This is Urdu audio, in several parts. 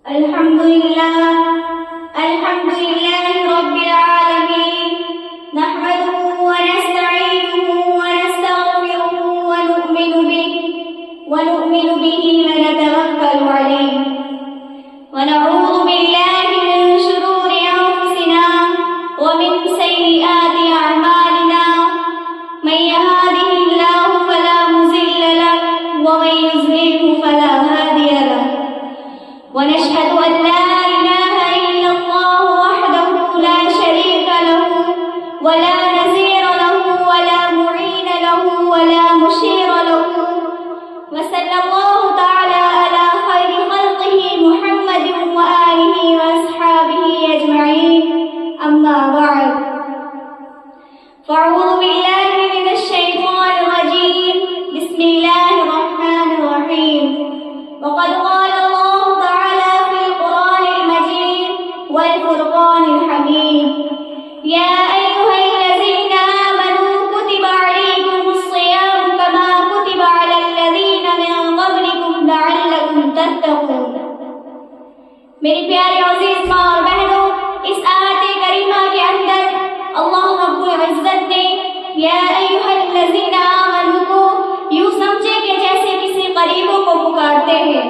الحمد لله رب العالمين نحمده ونستعينه ونستغفره ونؤمن به ونتوكل عليه ونعوذ بالله من شرور أنفسنا ومن سيئات أعمالنا من يهده الله فلا مضل له ومن يضلله فلا هادي له ونشهد أن لا إله إلا الله وحده لا شريك له ولا نظير له ولا معين له ولا مشير له وصلى الله تعالى على خير خلقه محمد وآله وأصحابه أجمعين أما بعد فأعوذ بالله من الشيطان الرجيم بسم الله الرحمن الرحيم وقد قال الله تعالى في القرآن المجيد والفرقان الحميد يا أيها الذين آمنوا كتب عليكم الصيام كما كتب على الذين من قبلكم لعلكم تتقون. میری پیارے عزیز ماں اور بہنوں، اس آیت کریمہ کے اندر اللہ رب العزت نے یا ایھا الذین آمنوا کو یوں سمجھے کہ جیسے کسی قریبوں کو پکارتے ہیں،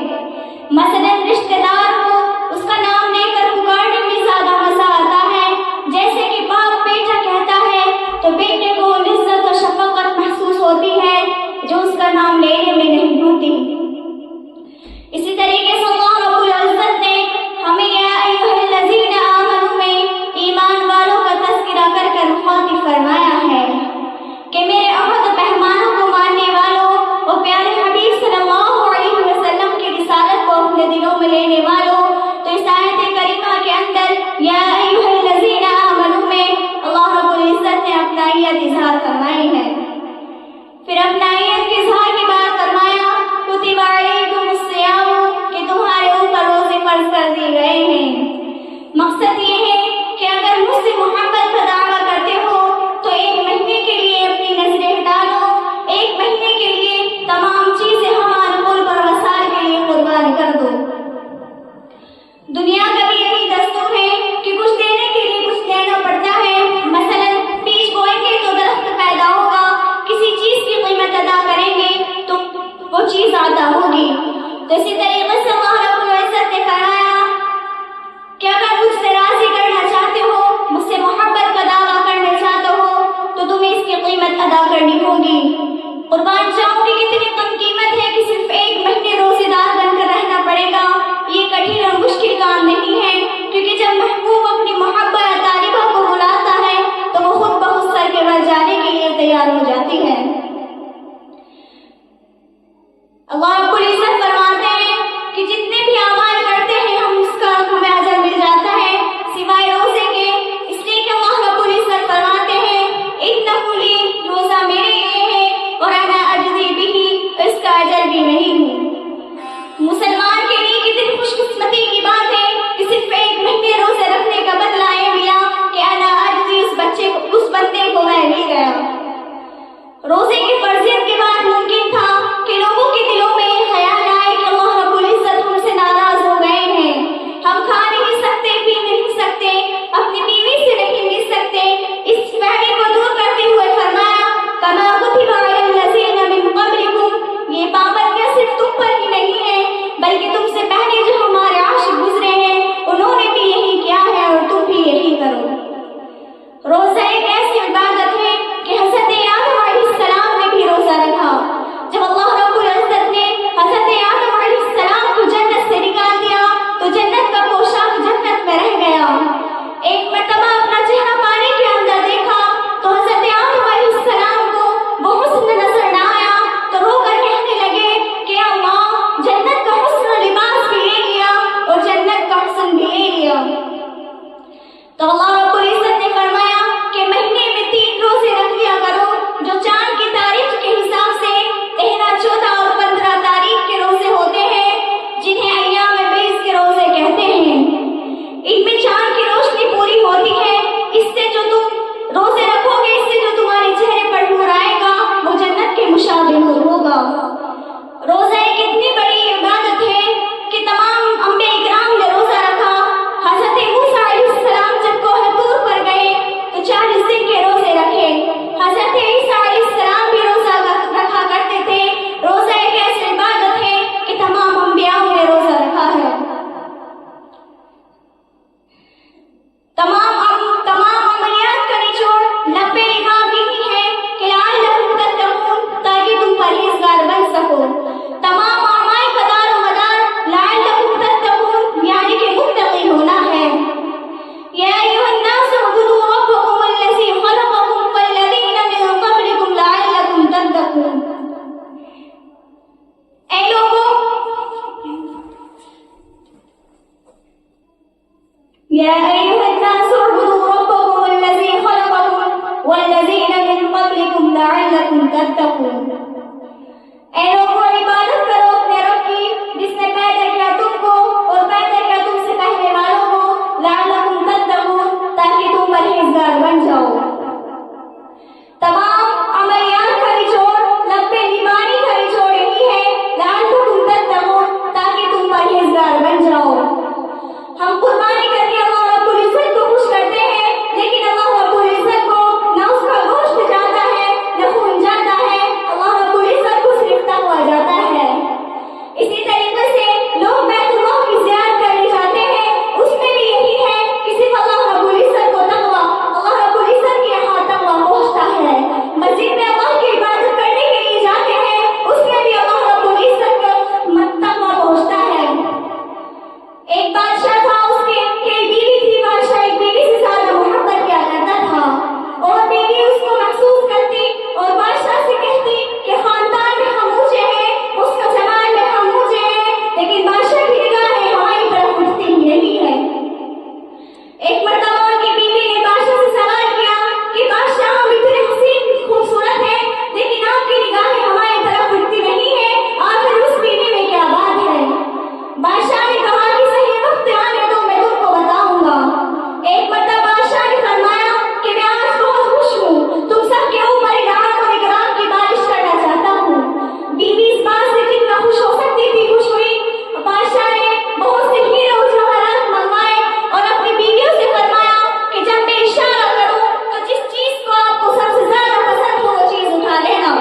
مثلا رشتہ دار کو اس کا نام لے کر پکارنے میں زیادہ مزہ آتا ہے، جیسے کہ باپ بیٹا کہتا ہے تو بیٹے کو لذت و شفقت محسوس ہوتی ہے جو اس کا نام لینے میں نہیں ہوتی. اسی طریقے سے اللہ رب العزت نے ہمیں یا ایھا الذین آمنوا میں ایمان والوں کا تذکرہ کر کر مخاطب فرمایا ہے کہ میرے عہد و پیمانوں کو ماننے والوں اور پیارے حبیب صلی اللہ علیہ وسلم کی رسالت کو اپنے دلوں میں لینے والوں. تو اس آیت کریمہ کے اندر یا ایھا الذین آمنوا میں اللہ رب العزت نے اپنائیت اظہار فرمائی ہے. پھر اپنائیت کے اظہار کے بعد فرمایا کتب علیکم الصیام کہ تمہارے اوپر روزے فرض کر دیے گئے ہیں. مقصد یہ ہے کہ اگر مجھ سے محبت کا دعویٰ کرتے ہو تو ایک مہینے کے لیے اپنی نظریں ہٹا لو، ایک مہینے کے لیے تمام چیزیں ہمارے قرب اور وسائل کے لیے قربان کر دو. دنیا کا بھی یہی دستور ہے کہ کچھ دینے کے لیے کچھ لینا پڑتا ہے. مثلا بیج بوئیں گے تو درخت پیدا ہوگا، کسی چیز کی قیمت ادا کریں گے تو وہ چیز عطا ہوگی. تو اسی طریقے سے اللہ رب العزت نے فرمایا کہ اگر مجھ سے راضی کرنا چاہتے ہو، مجھ سے محبت کا دعویٰ کرنا چاہتے ہو تو تمہیں اس کی قیمت ادا کرنی ہوگی. قربان جاؤں کی کتنی کم قیمت ہے کہ صرف ایک مہینے روزے دار بن کر رہنا پڑے گا. یہ کٹھن اور مشکل کام نہیں ہے، کیونکہ جب محبوب اپنی محبت طالبہ کو بلاتا ہے تو وہ خود بخود سر کے بل جانے کے لیے تیار ہو جاتی ہے. اللہ رب العزت فرماتے ہیں کہ يا أيها الناس اعبدوا ربكم الذي خلقكم والذين من قبلكم لعلكم تتقون. اے لوگوں عبادت کرو اپنے رب کی جس نے پیدا کیا تم کو اور پیدا کیا تم سے پہلے والوں کو لعلکم تتقون تاکہ تم پرہیزگار بن جاؤ. تمام عملیات کا نچوڑ لبے نیمانی کا نچوڑ یہی ہے لعلکم تتقون تاکہ تم پرہیزگار بن جاؤ. ہم قربانی کر کے اللہ رب العزت کو خوش کرتے ہیں لیکن اللہ رب العزت کو نہ اس کا گوشت جاتا ہے نہ خون جاتا ہے. اللہ رب العزت کو صرف تقویٰ جاتا ہے. اسی طریقے سے لوگ بیت اللہ کی زیارت کرنے جاتے ہیں اس میں بھی یہی ہے کہ صرف اللہ رب العزت کو تقویٰ اللہ رب العزت کے یہاں تقویٰ پہنچتا ہے. مسجد میں اللہ کی عبادت کرنے کے لیے جاتے ہیں اس میں بھی اللہ رب العزت کا تقویٰ پہنچتا ہے. ایک بادشاہ تھا اس کے ایک بیوی تھی. بادشاہ ایک بیوی سے زیادہ محبت کیا کرتا تھا اور بیوی اس کو محسوس کرتی اور بادشاہ سے کہتی کہ خاندان میں ہم اونچے ہیں اس کا جمال میں ہم اونچے ہیں لیکن بادشاہ کی نگاہیں ہماری طرف اٹھتی ہی نہیں ہے. ایک مرتبہ ان کی بیوی نے بادشاہ سے سوال کیا کہ بادشاہ ہم اتنے حسین خوبصورت ہیں لیکن آپ کی نگاہیں ہماری طرف اٹھتی نہیں ہے آخر اس بیوی میں کیا بات ہے. بادشاہ نے کہا کہ صحیح وقت آنے دو میں تم کو بتاؤں گا. ایک مرتبہ بادشاہ نے فرمایا کہ میں آج بہت خوش ہوں تم سب کے اوپر انعام اور اکرام کی بارش کرنا چاہتا ہوں. بیوی اس بات سے جتنا خوش ہو سکتی تھی خوش ہوئی. بادشاہ نے بہت سے ہیرے اور جواہرات منگوائے اور اپنی بیویوں سے فرمایا کہ جب میں اشارہ کروں تو جس چیز کو آپ کو سب سے زیادہ پسند ہو وہ چیز اٹھا لینا.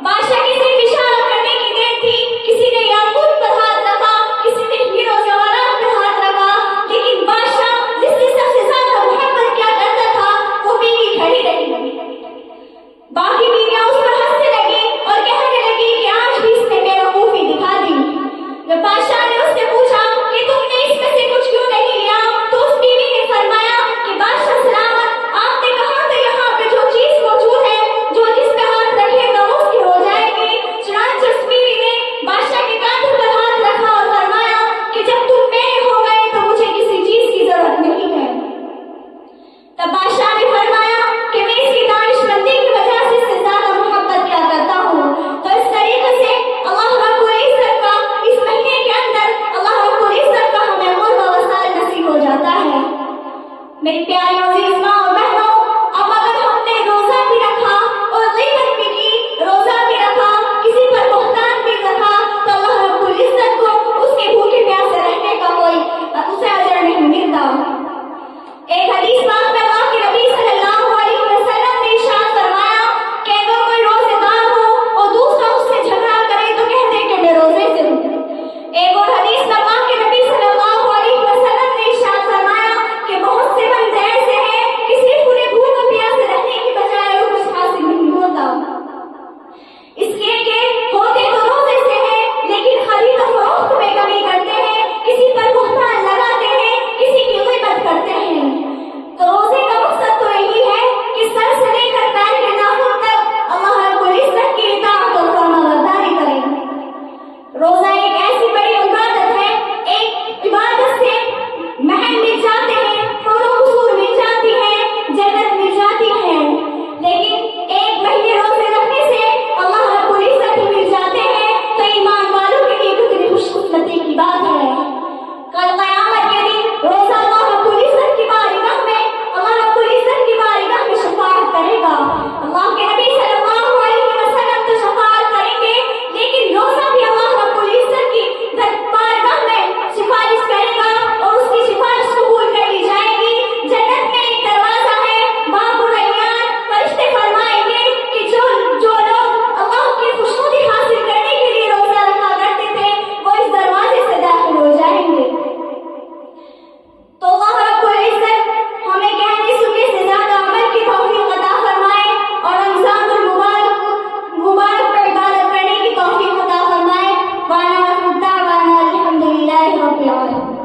بادشاہ کی صرف اشارہ کرنے کی دیر تھی. کسی نے یاقوت پر ہاتھ رکھا کسی نے ہیرے اور جواہرات پر ہاتھ رکھا لیکن بادشاہ جس سے سب سے زیادہ محبت کیا کرتا تھا وہ بیوی کھڑی رہی. باقی بیویاں اس پر ہنسنے لگی اور کہنے لگی کہ آج بھی اس نے بیوقوفی دکھا دی. جب بادشاہ نے اس سے پوچھا کہ تم نے اس میں سے کچھ کیوں نہیں لیا تو اس بیوی نے فرمایا کہ بادشاہ سلامت آپ نے کہا تو یہاں پہ جو چیز موجود ہے جو جس پہ ہاتھ رکھے گا اس کی ہو جائے گی. چنانچہ اس بیوی نے بادشاہ کے کاندھے پر ہاتھ رکھا اور فرمایا کہ جب تم میرے ہو گئے تو مجھے کسی چیز کی ضرورت نہیں ہے. تب بادشاہ نے فرمایا کہ میں اس کی دانش مندی کی وجہ سے اس سے زیادہ محبت کیا کرتا ہوں. تو اس طریقے سے اللہ رب العزت کا اس مہینے کے اندر اللہ رب العزت کا ہمیں قرب و وصال نصیب ہو جاتا ہے. میری پیاریوں